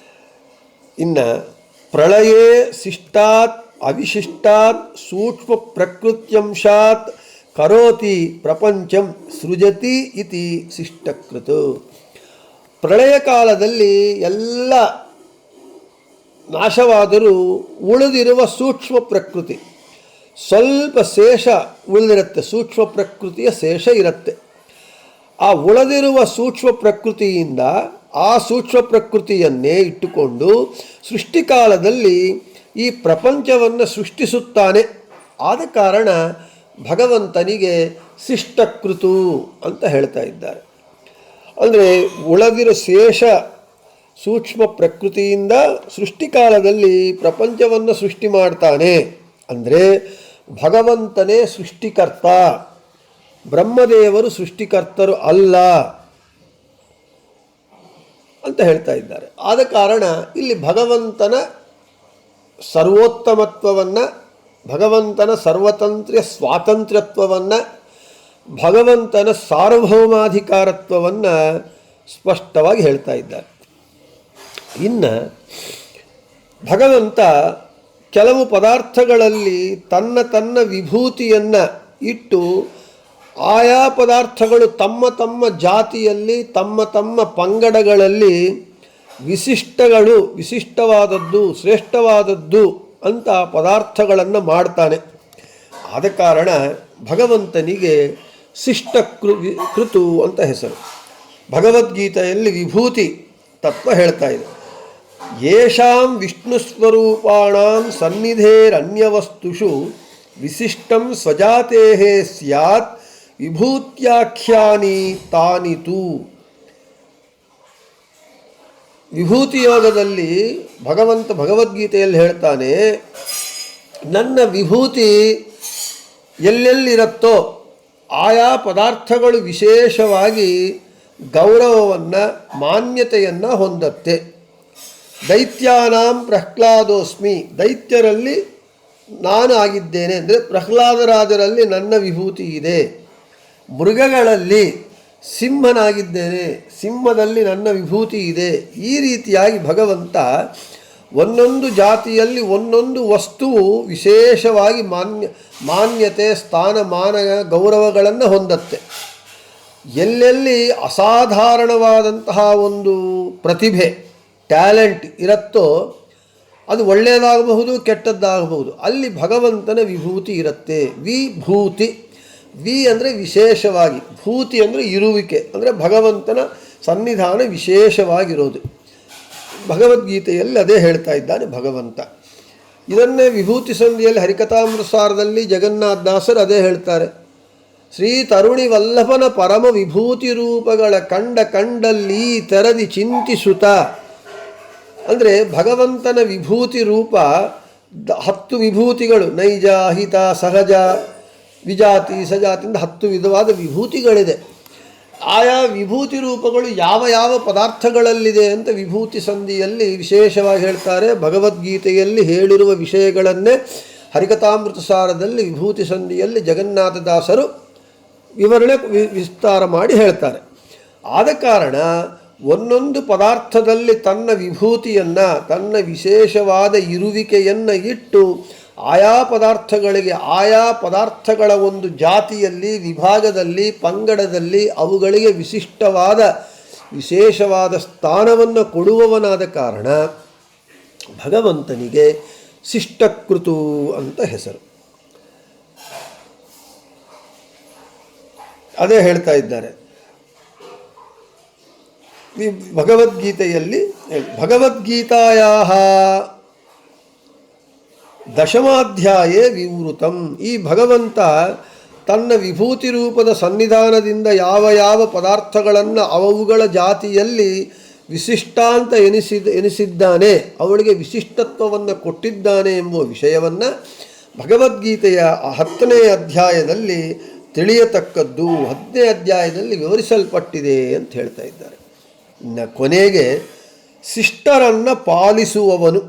ಇನ್ನು ಪ್ರಳಯೇ ಶಿಷ್ಟಾತ್ ಅವಿಶಿಷ್ಟಾತ್ ಸೂಕ್ಷ್ಮ ಪ್ರಕೃತ್ಯಂಶಾತ್ ಕರೋತಿ ಪ್ರಪಂಚಂ ಸೃಜತಿ ಇತಿ ಶಿಷ್ಟಕೃತ್. ಪ್ರಳಯ ಕಾಲದಲ್ಲಿ ಎಲ್ಲ ನಾಶವಾದರೂ ಉಳಿದಿರುವ ಸೂಕ್ಷ್ಮ ಪ್ರಕೃತಿ ಸ್ವಲ್ಪ ಶೇಷ ಉಳಿದಿರುತ್ತೆ. ಸೂಕ್ಷ್ಮ ಪ್ರಕೃತಿಯ ಶೇಷ ಇರುತ್ತೆ. ಆ ಉಳಿದಿರುವ ಸೂಕ್ಷ್ಮ ಪ್ರಕೃತಿಯಿಂದ ಆ ಸೂಕ್ಷ್ಮ ಪ್ರಕೃತಿಯನ್ನೇ ಇಟ್ಟುಕೊಂಡು ಸೃಷ್ಟಿಕಾಲದಲ್ಲಿ ಈ ಪ್ರಪಂಚವನ್ನು ಸೃಷ್ಟಿಸುತ್ತಾನೆ. ಆದ ಕಾರಣ ಭಗವಂತನಿಗೆ ಶಿಷ್ಟಕೃತು ಅಂತ ಹೇಳ್ತಾ ಇದ್ದಾರೆ. ಅಂದರೆ ಉಳಿದಿರೋ ಶೇಷ ಸೂಕ್ಷ್ಮ ಪ್ರಕೃತಿಯಿಂದ ಸೃಷ್ಟಿಕಾಲದಲ್ಲಿ ಪ್ರಪಂಚವನ್ನು ಸೃಷ್ಟಿ ಮಾಡ್ತಾನೆ. ಅಂದರೆ ಭಗವಂತನೇ ಸೃಷ್ಟಿಕರ್ತ, ಬ್ರಹ್ಮದೇವರು ಸೃಷ್ಟಿಕರ್ತರು ಅಲ್ಲ ಅಂತ ಹೇಳ್ತಾ ಇದ್ದಾರೆ. ಆದ ಕಾರಣ ಇಲ್ಲಿ ಭಗವಂತನ ಸರ್ವೋತ್ತಮತ್ವವನ್ನು, ಭಗವಂತನ ಸರ್ವತಂತ್ರ ಸ್ವಾತಂತ್ರ್ಯತ್ವವನ್ನು, ಭಗವಂತನ ಸಾರ್ವಭೌಮಾಧಿಕಾರತ್ವವನ್ನು ಸ್ಪಷ್ಟವಾಗಿ ಹೇಳ್ತಾ ಇದ್ದಾರೆ. ಇನ್ನು ಭಗವಂತ ಕೆಲವು ಪದಾರ್ಥಗಳಲ್ಲಿ ತನ್ನ ವಿಭೂತಿಯನ್ನು ಇಟ್ಟು ಆಯಾ ಪದಾರ್ಥಗಳು ತಮ್ಮ ತಮ್ಮ ಜಾತಿಯಲ್ಲಿ ತಮ್ಮ ಪಂಗಡಗಳಲ್ಲಿ ವಿಶಿಷ್ಟವಾದದ್ದು ಶ್ರೇಷ್ಠವಾದದ್ದು ಅಂತ ಪದಾರ್ಥಗಳನ್ನು ಮಾಡ್ತಾನೆ. ಆದ ಕಾರಣ ಭಗವಂತನಿಗೆ ಶಿಷ್ಟಕೃತು ಅಂತ ಹೆಸರು. ಭಗವದ್ಗೀತೆಯಲ್ಲಿ ವಿಭೂತಿ ತತ್ವ ಹೇಳ್ತಾ ಇದೆ. ಯೇಷಾಂ ವಿಷ್ಣುಸ್ವರೂಪಾಣಾಂ ಸನ್ನಿಧೇರನ್ಯವಸ್ತುಷು ವಿಶಿಷ್ಟಂ ಸ್ವಜಾತೇಃ ಸ್ಯಾತ್ ವಿಭೂತ್ಯಾಖ್ಯಾನಿ ತಾನಿತು. ವಿಭೂತಿ ಯೋಗದಲ್ಲಿ ಭಗವದ್ಗೀತೆಯಲ್ಲಿ ಹೇಳ್ತಾನೆ, ನನ್ನ ವಿಭೂತಿ ಎಲ್ಲೆಲ್ಲಿರುತ್ತೋ ಆಯಾ ಪದಾರ್ಥಗಳು ವಿಶೇಷವಾಗಿ ಗೌರವವನ್ನು ಮಾನ್ಯತೆಯನ್ನು ಹೊಂದತ್ತೆ. ದೈತ್ಯಾನಾಂ ಪ್ರಹ್ಲಾದೋಸ್ಮಿ, ದೈತ್ಯರಲ್ಲಿ ನಾನು ಆಗಿದ್ದೇನೆ ಅಂದರೆ ಪ್ರಹ್ಲಾದರಾಜರಲ್ಲಿ ನನ್ನ ವಿಭೂತಿ ಇದೆ. ಮೃಗಗಳಲ್ಲಿ ಸಿಂಹನಾಗಿದ್ದೇನೆ, ಸಿಂಹದಲ್ಲಿ ನನ್ನ ವಿಭೂತಿ ಇದೆ. ಈ ರೀತಿಯಾಗಿ ಭಗವಂತ ಒಂದೊಂದು ಜಾತಿಯಲ್ಲಿ ಒಂದೊಂದು ವಸ್ತುವು ವಿಶೇಷವಾಗಿ ಮಾನ್ಯತೆ ಸ್ಥಾನಮಾನ ಗೌರವಗಳನ್ನು ಹೊಂದತ್ತೆ. ಎಲ್ಲೆಲ್ಲಿ ಅಸಾಧಾರಣವಾದಂತಹ ಒಂದು ಪ್ರತಿಭೆ ಟ್ಯಾಲೆಂಟ್ ಇರುತ್ತೋ ಅದು ಒಳ್ಳೆಯದಾಗಬಹುದು ಕೆಟ್ಟದ್ದಾಗಬಹುದು, ಅಲ್ಲಿ ಭಗವಂತನ ವಿಭೂತಿ ಇರುತ್ತೆ. ವಿಭೂತಿ, ವಿ ಅಂದರೆ ವಿಶೇಷವಾಗಿ, ಭೂತಿ ಅಂದರೆ ಇರುವಿಕೆ, ಅಂದರೆ ಭಗವಂತನ ಸನ್ನಿಧಾನ ವಿಶೇಷವಾಗಿರೋದು. ಭಗವದ್ಗೀತೆಯಲ್ಲಿ ಅದೇ ಹೇಳ್ತಾ ಇದ್ದಾನೆ ಭಗವಂತ. ಇದನ್ನೇ ವಿಭೂತಿ ಸಂಧಿಯಲ್ಲಿ ಹರಿಕಥಾಮೃತಸಾರದಲ್ಲಿ ಜಗನ್ನಾಥದಾಸರು ಅದೇ ಹೇಳ್ತಾರೆ. ಶ್ರೀ ತರುಣಿ ವಲ್ಲಭನ ಪರಮ ವಿಭೂತಿ ರೂಪಗಳ ಕಂಡಲ್ಲಿ ತೆರದಿ ಚಿಂತಿಸುತ್ತ, ಅಂದರೆ ಭಗವಂತನ ವಿಭೂತಿ ರೂಪ 10 ವಿಭೂತಿಗಳು, ನೈಜ, ಹಿತ, ಸಹಜ, ವಿಜಾತಿ, ಸಜಾತಿಯಿಂದ 10 ವಿಧವಾದ ವಿಭೂತಿಗಳಿದೆ. ಆಯಾ ವಿಭೂತಿ ರೂಪಗಳು ಯಾವ ಪದಾರ್ಥಗಳಲ್ಲಿದೆ ಅಂತ ವಿಭೂತಿ ಸಂಧಿಯಲ್ಲಿ ವಿಶೇಷವಾಗಿ ಹೇಳ್ತಾರೆ. ಭಗವದ್ಗೀತೆಯಲ್ಲಿ ಹೇಳಿರುವ ವಿಷಯಗಳನ್ನೇ ಹರಿಕಥಾಮೃತಸಾರದಲ್ಲಿ ವಿಭೂತಿ ಸಂಧಿಯಲ್ಲಿ ಜಗನ್ನಾಥದಾಸರು ವಿವರಣೆ ವಿಸ್ತಾರ ಮಾಡಿ ಹೇಳ್ತಾರೆ. ಆದ ಕಾರಣ ಒಂದೊಂದು ಪದಾರ್ಥದಲ್ಲಿ ತನ್ನ ವಿಭೂತಿಯನ್ನು, ತನ್ನ ವಿಶೇಷವಾದ ಇರುವಿಕೆಯನ್ನು ಇಟ್ಟು ಆಯಾ ಪದಾರ್ಥಗಳಿಗೆ ಆಯಾ ಪದಾರ್ಥಗಳ ಒಂದು ಜಾತಿಯಲ್ಲಿ, ವಿಭಾಗದಲ್ಲಿ, ಪಂಗಡದಲ್ಲಿ ಅವುಗಳಿಗೆ ವಿಶೇಷವಾದ ಸ್ಥಾನವನ್ನು ಕೊಡುವವನಾದ ಕಾರಣ ಭಗವಂತನಿಗೆ ಶಿಷ್ಟಕೃತು ಅಂತ ಹೆಸರು. ಅದೇ ಹೇಳ್ತಾ ಇದ್ದಾರೆ ಭಗವದ್ಗೀತೆಯಲ್ಲಿ. ಭಗವದ್ಗೀತಾಯಾ ದಶಮಾಧ್ಯಾಯೇ ವಿವೃತಂ. ಈ ಭಗವಂತ ತನ್ನ ವಿಭೂತಿ ರೂಪದ ಸನ್ನಿಧಾನದಿಂದ ಯಾವ ಪದಾರ್ಥಗಳನ್ನು ಅವುಗಳ ಜಾತಿಯಲ್ಲಿ ವಿಶಿಷ್ಟಾಂತ ಎನಿಸಿದ್ದಾನೆ, ಅವಳಿಗೆ ವಿಶಿಷ್ಟತ್ವವನ್ನು ಕೊಟ್ಟಿದ್ದಾನೆ ಎಂಬುವ ವಿಷಯವನ್ನು ಭಗವದ್ಗೀತೆಯ 10ನೇ ಅಧ್ಯಾಯದಲ್ಲಿ ತಿಳಿಯತಕ್ಕದ್ದು 10ನೇ ಅಧ್ಯಾಯದಲ್ಲಿ ವಿವರಿಸಲ್ಪಟ್ಟಿದೆ ಅಂತ ಹೇಳ್ತಾ ಇದ್ದಾರೆ. ಇನ್ನು ಕೊನೆಗೆ ಶಿಷ್ಟರನ್ನು ಪಾಲಿಸುವವನು,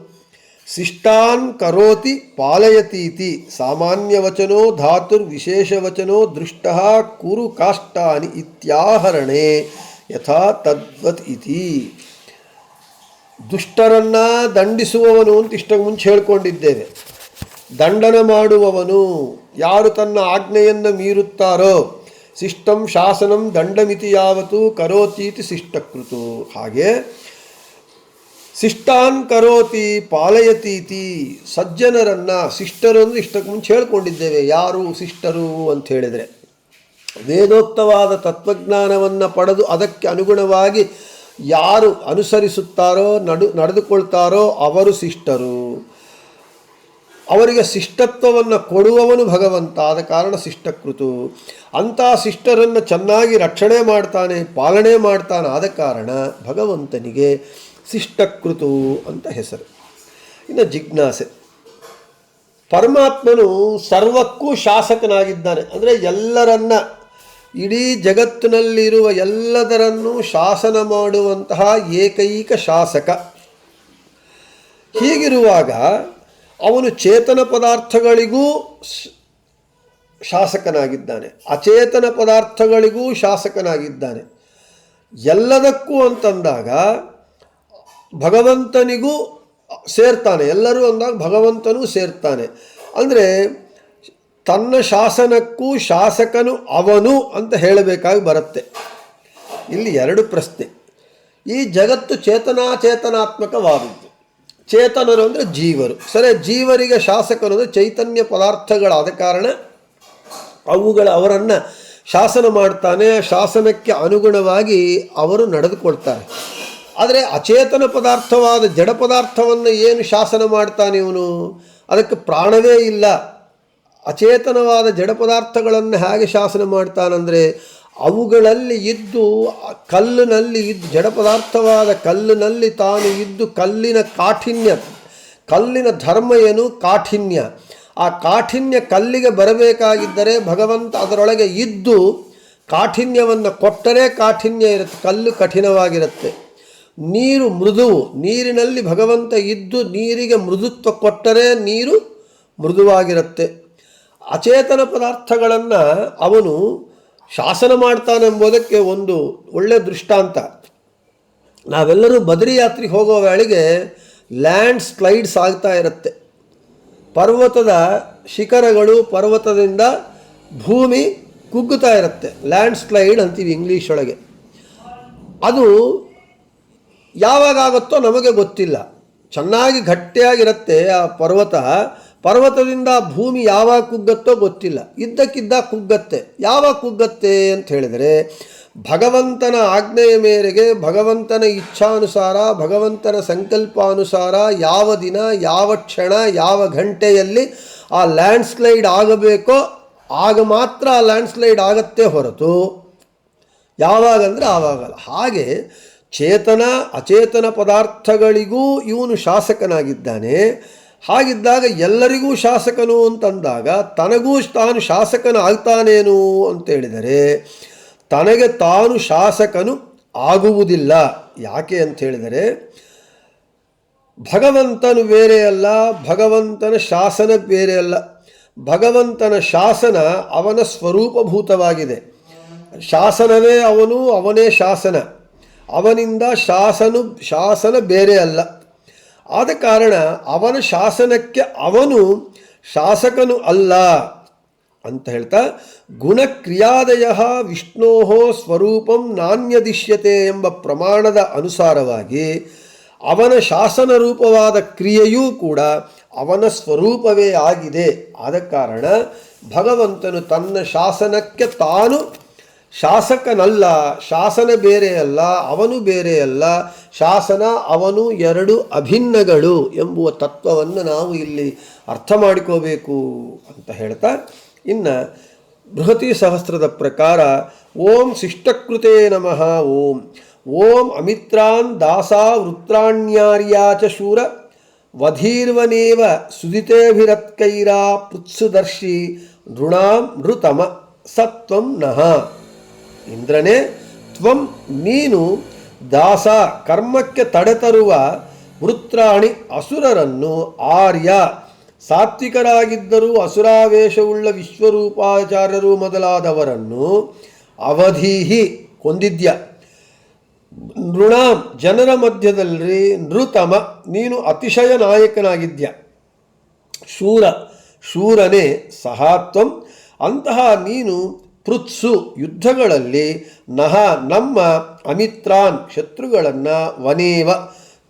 ಶಿಷ್ಟಾನ್ ಕರೋತಿ ಪಾಲಯತೀತಿ, ಸಾಮಾನ್ಯವಚನೋ ಧಾತುರ್ವಿಶೇಷವಚನೋ ದೃಷ್ಟಃ ಕುರು ಕಾಷ್ಟಾನಿ ಇತ್ಯಾಹರಣೆ ಯಥಾ ತದ್ವತ್ ಇತಿ. ದುಷ್ಟರನ್ನು ದಂಡಿಸುವವನು ಅಂತ ಇಷ್ಟಕ್ಕೆ ಮುಂಚೆ ಹೇಳ್ಕೊಂಡಿದ್ದೇವೆ. ದಂಡನೆ ಮಾಡುವವನು, ಯಾರು ತನ್ನ ಆಜ್ಞೆಯನ್ನು ಮೀರುತ್ತಾರೋ, ಶಿಷ್ಟಂ ಶಾಸನಂ ದಂಡಮಿತಿ ಯಾವತ್ತು ಕರೋತೀತಿ ಶಿಷ್ಟಕೃತು. ಹಾಗೆ ಶಿಷ್ಟಾನ್ ಕರೋತಿ ಪಾಲಯತೀತಿ, ಸಜ್ಜನರನ್ನು, ಶಿಷ್ಟರು ಅಂದರೆ ಇಷ್ಟಕ್ಕೆ ಮುಂಚೆ ಹೇಳ್ಕೊಂಡಿದ್ದೇವೆ ಯಾರು ಶಿಷ್ಟರು ಅಂತ ಹೇಳಿದರೆ ವೇದೋಕ್ತವಾದ ತತ್ವಜ್ಞಾನವನ್ನು ಪಡೆದು ಅದಕ್ಕೆ ಅನುಗುಣವಾಗಿ ಯಾರು ಅನುಸರಿಸುತ್ತಾರೋ ನಡೆದುಕೊಳ್ತಾರೋ ಅವರು ಶಿಷ್ಟರು. ಅವರಿಗೆ ಶಿಷ್ಟತ್ವವನ್ನು ಕೊಡುವವನು ಭಗವಂತ, ಆದ ಕಾರಣ ಶಿಷ್ಟಕೃತು. ಅಂಥ ಶಿಷ್ಟರನ್ನು ಚೆನ್ನಾಗಿ ರಕ್ಷಣೆ ಮಾಡ್ತಾನೆ, ಪಾಲನೆ ಮಾಡ್ತಾನೆ, ಆದ ಕಾರಣ ಭಗವಂತನಿಗೆ ಶಿಷ್ಟಕೃತು ಅಂತ ಹೆಸರು. ಇನ್ನು ಜಿಜ್ಞಾಸೆ. ಪರಮಾತ್ಮನು ಸರ್ವಕ್ಕೂ ಶಾಸಕನಾಗಿದ್ದಾನೆ. ಅಂದರೆ ಎಲ್ಲರನ್ನ, ಇಡೀ ಜಗತ್ತಿನಲ್ಲಿರುವ ಎಲ್ಲದರನ್ನೂ ಶಾಸನ ಮಾಡುವಂತಹ ಏಕೈಕ ಶಾಸಕ. ಹೀಗಿರುವಾಗ ಅವನು ಚೇತನ ಪದಾರ್ಥಗಳಿಗೂ ಶಾಸಕನಾಗಿದ್ದಾನೆ, ಅಚೇತನ ಪದಾರ್ಥಗಳಿಗೂ ಶಾಸಕನಾಗಿದ್ದಾನೆ. ಎಲ್ಲದಕ್ಕೂ ಅಂತಂದಾಗ ಭಗವಂತನಿಗೂ ಸೇರ್ತಾನೆ. ಎಲ್ಲರೂ ಅಂದಾಗ ಭಗವಂತನೂ ಸೇರ್ತಾನೆ. ಅಂದರೆ ತನ್ನ ಶಾಸನಕ್ಕೂ ಶಾಸಕನು ಅವನು ಅಂತ ಹೇಳಬೇಕಾಗಿ ಬರುತ್ತೆ. ಇಲ್ಲಿ ಎರಡು ಪ್ರಶ್ನೆ. ಈ ಜಗತ್ತು ಚೇತನಾಚೇತನಾತ್ಮಕವಾದದ್ದು. ಚೇತನರು ಅಂದರೆ ಜೀವರು. ಸರಿ, ಜೀವರಿಗೆ ಶಾಸಕರು ಅಂದರೆ ಚೈತನ್ಯ ಪದಾರ್ಥಗಳಾದ ಕಾರಣ ಅವರನ್ನು ಶಾಸನ ಮಾಡ್ತಾನೆ. ಶಾಸನಕ್ಕೆ ಅನುಗುಣವಾಗಿ ಅವರು ನಡೆದುಕೊಳ್ತಾರೆ. ಆದರೆ ಅಚೇತನ ಪದಾರ್ಥವಾದ ಜಡ ಪದಾರ್ಥವನ್ನು ಏನು ಶಾಸನ ಮಾಡ್ತಾನೆ ಇವನು? ಅದಕ್ಕೆ ಪ್ರಾಣವೇ ಇಲ್ಲ. ಅಚೇತನವಾದ ಜಡ ಪದಾರ್ಥಗಳನ್ನು ಹೇಗೆ ಶಾಸನ ಮಾಡ್ತಾನಂದರೆ ಅವುಗಳಲ್ಲಿ ಇದ್ದು, ಕಲ್ಲಿನಲ್ಲಿ ಇದ್ದು, ಜಡ ಪದಾರ್ಥವಾದ ಕಲ್ಲಿನಲ್ಲಿ ತಾನು ಇದ್ದು ಕಲ್ಲಿನ ಕಾಠಿನ್ಯ, ಕಲ್ಲಿನ ಧರ್ಮ ಏನು? ಕಾಠಿನ್ಯ. ಆ ಕಾಠಿನ್ಯ ಕಲ್ಲಿಗೆ ಬರಬೇಕಾಗಿದ್ದರೆ ಭಗವಂತ ಅದರೊಳಗೆ ಇದ್ದು ಕಾಠಿನ್ಯವನ್ನು ಕೊಟ್ಟರೆ ಕಾಠಿನ್ಯ ಇರುತ್ತೆ, ಕಲ್ಲು ಕಠಿಣವಾಗಿರುತ್ತೆ. ನೀರು ಮೃದುವು, ನೀರಿನಲ್ಲಿ ಭಗವಂತ ಇದ್ದು ನೀರಿಗೆ ಮೃದುತ್ವ ಕೊಟ್ಟರೆ ನೀರು ಮೃದುವಾಗಿರುತ್ತೆ. ಅಚೇತನ ಪದಾರ್ಥಗಳನ್ನು ಅವನು ಶಾಸನ ಮಾಡ್ತಾನೆಂಬುದಕ್ಕೆ ಒಂದು ಒಳ್ಳೆಯ ದೃಷ್ಟಾಂತ. ನಾವೆಲ್ಲರೂ ಬದರಿ ಯಾತ್ರೆಗೆ ಹೋಗೋ ವೇಳೆಗೆ ಲ್ಯಾಂಡ್ ಸ್ಲೈಡ್ಸ್ ಆಗ್ತಾ ಇರುತ್ತೆ. ಪರ್ವತದ ಶಿಖರಗಳು, ಪರ್ವತದಿಂದ ಭೂಮಿ ಕುಗ್ಗುತ್ತಾ ಇರುತ್ತೆ. ಲ್ಯಾಂಡ್ ಸ್ಲೈಡ್ ಅಂತೀವಿ ಇಂಗ್ಲೀಷ್ ಒಳಗೆ. ಅದು ಯಾವಾಗ ಆಗುತ್ತೋ ನಮಗೆ ಗೊತ್ತಿಲ್ಲ. ಚೆನ್ನಾಗಿ ಗಟ್ಟಿಯಾಗಿರುತ್ತೆ ಆ ಪರ್ವತದಿಂದ ಭೂಮಿ ಯಾವಾಗ ಕುಗ್ಗತ್ತೋ ಗೊತ್ತಿಲ್ಲ. ಇದ್ದಕ್ಕಿದ್ದ ಕುಗ್ಗತ್ತೆ. ಯಾವಾಗ ಕುಗ್ಗತ್ತೆ ಅಂತ ಹೇಳಿದರೆ ಭಗವಂತನ ಆಜ್ಞೆಯ ಮೇರೆಗೆ, ಭಗವಂತನ ಇಚ್ಛಾನುಸಾರ, ಭಗವಂತನ ಸಂಕಲ್ಪಾನುಸಾರ ಯಾವ ದಿನ, ಯಾವ ಕ್ಷಣ, ಯಾವ ಗಂಟೆಯಲ್ಲಿ ಆ ಲ್ಯಾಂಡ್ ಸ್ಲೈಡ್ ಆಗಬೇಕೋ ಆಗ ಮಾತ್ರ ಆ ಲ್ಯಾಂಡ್ ಸ್ಲೈಡ್ ಆಗತ್ತೆ ಹೊರತು ಯಾವಾಗಂದರೆ ಆವಾಗಲ್ಲ. ಹಾಗೆ ಚೇತನ ಅಚೇತನ ಪದಾರ್ಥಗಳಿಗೂ ಇವನು ಶಾಸಕನಾಗಿದ್ದಾನೆ. ಹಾಗಿದ್ದಾಗ ಎಲ್ಲರಿಗೂ ಶಾಸಕನು ಅಂತಂದಾಗ ತನಗೂ ತಾನು ಶಾಸಕನಾಗ್ತಾನೇನು ಅಂತೇಳಿದರೆ ತನಗೆ ತಾನು ಶಾಸಕನು ಆಗುವುದಿಲ್ಲ. ಯಾಕೆ ಅಂಥೇಳಿದರೆ ಭಗವಂತನು ಬೇರೆ ಅಲ್ಲ, ಭಗವಂತನ ಶಾಸನ ಬೇರೆ ಅಲ್ಲ. ಭಗವಂತನ ಶಾಸನ ಅವನ ಸ್ವರೂಪಭೂತವಾಗಿದೆ. ಶಾಸನವೇ ಅವನು, ಅವನೇ ಶಾಸನ. ಅವನಿಂದ ಶಾಸನ ಬೇರೆ ಅಲ್ಲ. ಆದ ಕಾರಣ ಅವನ ಶಾಸನಕ್ಕೆ ಅವನು ಶಾಸಕನು ಅಲ್ಲ ಅಂತ ಹೇಳ್ತಾ, ಗುಣಕ್ರಿಯಾದಯ ವಿಷ್ಣೋ ಸ್ವರೂಪಂ ನಾನ್ಯದಿಶ್ಯತೆ ಎಂಬ ಪ್ರಮಾಣದ ಅನುಸಾರವಾಗಿ ಅವನ ಶಾಸನ ರೂಪವಾದ ಕ್ರಿಯೆಯೂ ಕೂಡ ಅವನ ಸ್ವರೂಪವೇ ಆಗಿದೆ. ಆದ ಕಾರಣ ಭಗವಂತನು ತನ್ನ ಶಾಸನಕ್ಕೆ ತಾನು ಶಾಸಕನಲ್ಲ. ಶಾಸನ ಬೇರೆ ಅಲ್ಲ, ಅವನು ಬೇರೆ ಅಲ್ಲ. ಶಾಸನ ಅವನು ಎರಡು ಅಭಿನ್ನಗಳು ಎಂಬುವ ತತ್ವವನ್ನು ನಾವು ಇಲ್ಲಿ ಅರ್ಥ ಮಾಡಿಕೋಬೇಕು ಅಂತ ಹೇಳ್ತಾ, ಇನ್ನು ಬೃಹತಿ ಸಹಸ್ರದ ಪ್ರಕಾರ ಓಂ ಶಿಷ್ಟಕೃತೆ ನಮಃ ಓಂ ಓಂ ಅಮಿತ್ರಾನ್ ದಾಸಾ ವೃತ್ರಾಣ್ಯಾರ್ಯಾ ಚ ಶೂರ ವಧೀರ್ವನೇವ ಸುದಿತೇಭಿರತ್ಕೈರಾ ಪೃತ್ಸುದರ್ಶಿ ನೃಣಾಂ ನೃತಮ ಸತ್ವಂ ನಃ. ಇಂದ್ರನೇ, ತ್ವಂ ನೀನು ದಾಸ ಕರ್ಮಕ್ಕೆ ತಡೆತರುವ ವೃತ್ರಾಣಿ ಅಸುರರನ್ನು, ಆರ್ಯ ಸಾತ್ವಿಕರಾಗಿದ್ದರೂ ಅಸುರಾವೇಶವುಳ್ಳ ವಿಶ್ವರೂಪಾಚಾರ್ಯರು ಮೊದಲಾದವರನ್ನು, ಅವಧೀಹಿ ಕೊಂದಿದ್ಯ, ನೃಣಾಂ ಜನರ ಮಧ್ಯದಲ್ಲಿ, ನೃತಮ ನೀನು ಅತಿಶಯ ನಾಯಕನಾಗಿದ್ಯ, ಶೂರನೇ ಸಹಾತ್ವಂ ಅಂತಹ ನೀನು ಪೃತ್ಸು ಯುದ್ಧಗಳಲ್ಲಿ, ನಹ ನಮ್ಮ ಅಮಿತ್ರಾನ್ ಶತ್ರುಗಳನ್ನು, ವನೇವ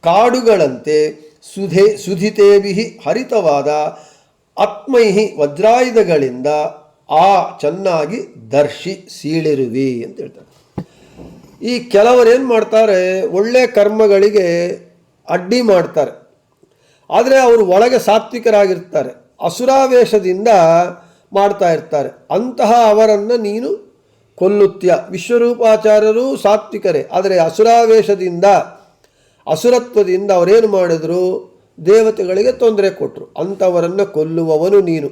ಕಾಡುಗಳಂತೆ, ಸುಧಿತೇಭಿ ಹರಿತವಾದ ಆತ್ಮೈಹಿ ವಜ್ರಾಯುಧಗಳಿಂದ, ಚೆನ್ನಾಗಿ ದರ್ಶಿ ಸೀಳಿರುವಿ ಅಂತ ಹೇಳ್ತಾರೆ. ಈ ಕೆಲವರೇನು ಮಾಡ್ತಾರೆ, ಒಳ್ಳೆಯ ಕರ್ಮಗಳಿಗೆ ಅಡ್ಡಿ ಮಾಡ್ತಾರೆ, ಆದರೆ ಅವರು ಒಳಗೆ ಸಾತ್ವಿಕರಾಗಿರ್ತಾರೆ, ಅಸುರಾವೇಶದಿಂದ ಮಾಡ್ತಾ ಇರ್ತಾರೆ. ಅಂತಹ ಅವರನ್ನು ನೀನು ಕೊಲ್ಲುತ್ಯ. ವಿಶ್ವರೂಪಾಚಾರ್ಯರು ಸಾತ್ವಿಕರೇ, ಆದರೆ ಅಸುರಾವೇಶದಿಂದ ಅಸುರತ್ವದಿಂದ ಅವರೇನು ಮಾಡಿದ್ರು, ದೇವತೆಗಳಿಗೆ ತೊಂದರೆ ಕೊಟ್ಟರು. ಅಂಥವರನ್ನು ಕೊಲ್ಲುವವನು ನೀನು.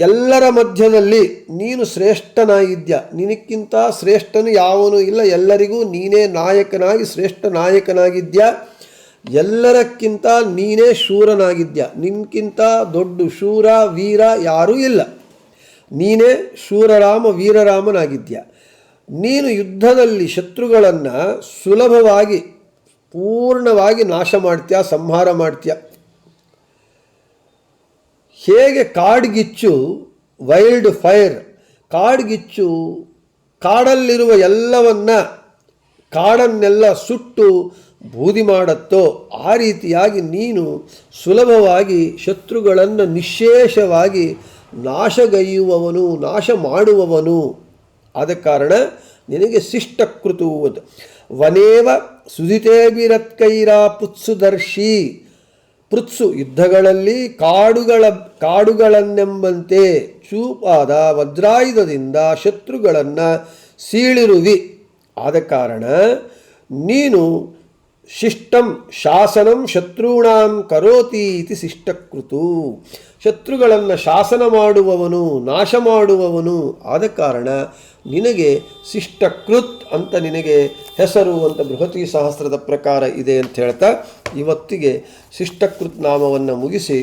ಎಲ್ಲರ ಮಧ್ಯದಲ್ಲಿ ನೀನು ಶ್ರೇಷ್ಠನಾಗಿದ್ಯ, ನಿನಕ್ಕಿಂತ ಶ್ರೇಷ್ಠನು ಯಾವನೂ ಇಲ್ಲ, ಎಲ್ಲರಿಗೂ ನೀನೇ ನಾಯಕನಾಗಿ ಶ್ರೇಷ್ಠ ನಾಯಕನಾಗಿದ್ಯಾ, ಎಲ್ಲರಕ್ಕಿಂತ ನೀನೇ ಶೂರನಾಗಿದ್ಯಾ, ನಿನ್ಕಿಂತ ದೊಡ್ಡ ಶೂರ ವೀರ ಯಾರೂ ಇಲ್ಲ, ನೀನೇ ಶೂರರಾಮ ವೀರರಾಮನಾಗಿದ್ಯಾ. ನೀನು ಯುದ್ಧದಲ್ಲಿ ಶತ್ರುಗಳನ್ನು ಸುಲಭವಾಗಿ ಪೂರ್ಣವಾಗಿ ನಾಶ ಮಾಡ್ತೀಯ, ಸಂಹಾರ ಮಾಡ್ತೀಯ. ಹೇಗೆ ಕಾಡ್ಗಿಚ್ಚು, ವೈಲ್ಡ್ ಫೈರ್, ಕಾಡ್ಗಿಚ್ಚು ಕಾಡಲ್ಲಿರುವ ಕಾಡನ್ನೆಲ್ಲ ಸುಟ್ಟು ಬೂದಿ ಮಾಡುತ್ತೋ, ಆ ರೀತಿಯಾಗಿ ನೀನು ಸುಲಭವಾಗಿ ಶತ್ರುಗಳನ್ನು ನಿಶ್ಶೇಷವಾಗಿ ನಾಶಗೈಯುವವನು, ನಾಶ ಮಾಡುವವನು. ಆದ ಕಾರಣ ನಿನಗೆ ಶಿಷ್ಟಕೃತು. ವನೇವ ಸುಧಿತೇಭಿರತ್ಕೈರ ಪೃತ್ಸುದರ್ಶಿ. ಪೃತ್ಸು ಯುದ್ಧಗಳಲ್ಲಿ ಕಾಡುಗಳನ್ನೆಂಬಂತೆ ಚೂಪಾದ ವಜ್ರಾಯುಧದಿಂದ ಶತ್ರುಗಳನ್ನು ಸೀಳಿರುವಿ. ಆದ ಕಾರಣ ನೀನು ಶಿಷ್ಟಂ ಶಾಸನಂ ಶತ್ರುಣಾಂ ಕರೋತಿ ಇತಿ ಶಿಷ್ಟಕೃತು. ಶತ್ರುಗಳನ್ನು ಶಾಸನ ಮಾಡುವವನು, ನಾಶ ಮಾಡುವವನು. ಆದ ಕಾರಣ ನಿನಗೆ ಶಿಷ್ಟಕೃತ್ ಅಂತ ನಿನಗೆ ಹೆಸರು ಅಂತ ಬೃಹತಿ ಸಹಸ್ರದ ಪ್ರಕಾರ ಇದೆ ಅಂತ ಹೇಳ್ತಾ ಇವತ್ತಿಗೆ ಶಿಷ್ಟಕೃತ್ ನಾಮವನ್ನು ಮುಗಿಸಿ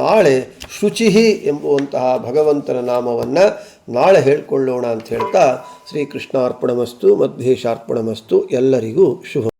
ನಾಳೆ ಶುಚಿಹಿ ಎಂಬುವಂತಹ ಭಗವಂತನ ನಾಮವನ್ನು ನಾಳೆ ಹೇಳಿಕೊಳ್ಳೋಣ ಅಂತ ಹೇಳ್ತಾ ಶ್ರೀಕೃಷ್ಣಾರ್ಪಣಮಸ್ತು ಮಧ್ವೇಶಾರ್ಪಣಮಸ್ತು. ಎಲ್ಲರಿಗೂ ಶುಭ.